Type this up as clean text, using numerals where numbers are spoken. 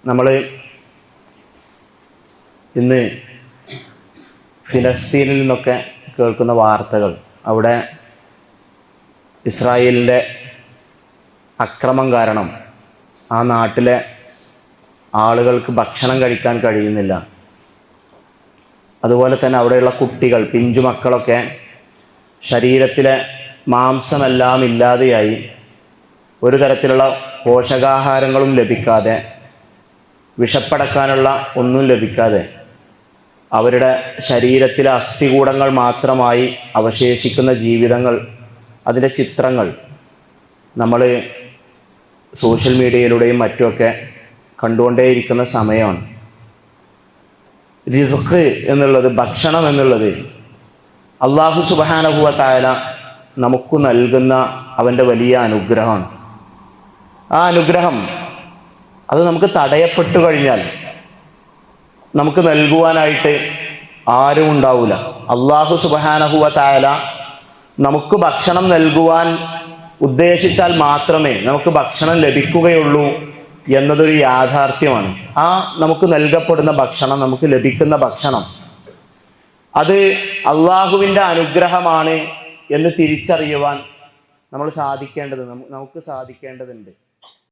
നമ്മൾ ഇന്ന് ഫിലസ്തീനിൽ നിന്നൊക്കെ കേൾക്കുന്ന വാർത്തകൾ, അവിടെ ഇസ്രായേലിൻ്റെ അക്രമം കാരണം ആ നാട്ടിലെ ആളുകൾക്ക് ഭക്ഷണം കഴിക്കാൻ കഴിയുന്നില്ല. അതുപോലെ തന്നെ അവിടെയുള്ള കുട്ടികൾ, പിഞ്ചുമക്കളൊക്കെ ശരീരത്തിലെ മാംസമെല്ലാം ഇല്ലാതെയായി, ഒരു തരത്തിലുള്ള പോഷകാഹാരങ്ങളും ലഭിക്കാതെ, വിഷപ്പടക്കാനുള്ള ഒന്നും ലഭിക്കാതെ അവരുടെ ശരീരത്തിലെ അസ്ഥികൂടങ്ങൾ മാത്രമായി അവശേഷിക്കുന്ന ജീവിതങ്ങൾ, അതിൻ്റെ ചിത്രങ്ങൾ നമ്മൾ സോഷ്യൽ മീഡിയയിലൂടെയും മറ്റുമൊക്കെ കണ്ടുകൊണ്ടേയിരിക്കുന്ന സമയമാണ്. റിസ്ക് എന്നുള്ളത്, ഭക്ഷണം എന്നുള്ളത് അല്ലാഹു സുബ്ഹാനഹു വ തആല നമുക്ക് നൽകുന്ന അവൻ്റെ വലിയ അനുഗ്രഹമാണ്. ആ അനുഗ്രഹം അത് നമുക്ക് തടയപ്പെട്ടു കഴിഞ്ഞാൽ നമുക്ക് നൽകുവാനായിട്ട് ആരും ഉണ്ടാവില്ല. അല്ലാഹു സുബ്ഹാനഹു വ തആല നമുക്ക് ഭക്ഷണം നൽകുവാൻ ഉദ്ദേശിച്ചാൽ മാത്രമേ നമുക്ക് ഭക്ഷണം ലഭിക്കുകയുള്ളൂ എന്നതൊരു യാഥാർത്ഥ്യമാണ്. ആ നമുക്ക് നൽകപ്പെടുന്ന ഭക്ഷണം, നമുക്ക് ലഭിക്കുന്ന ഭക്ഷണം, അത് അള്ളാഹുവിൻ്റെ അനുഗ്രഹമാണ് എന്ന് തിരിച്ചറിയുവാൻ നമുക്ക് സാധിക്കേണ്ടതുണ്ട്.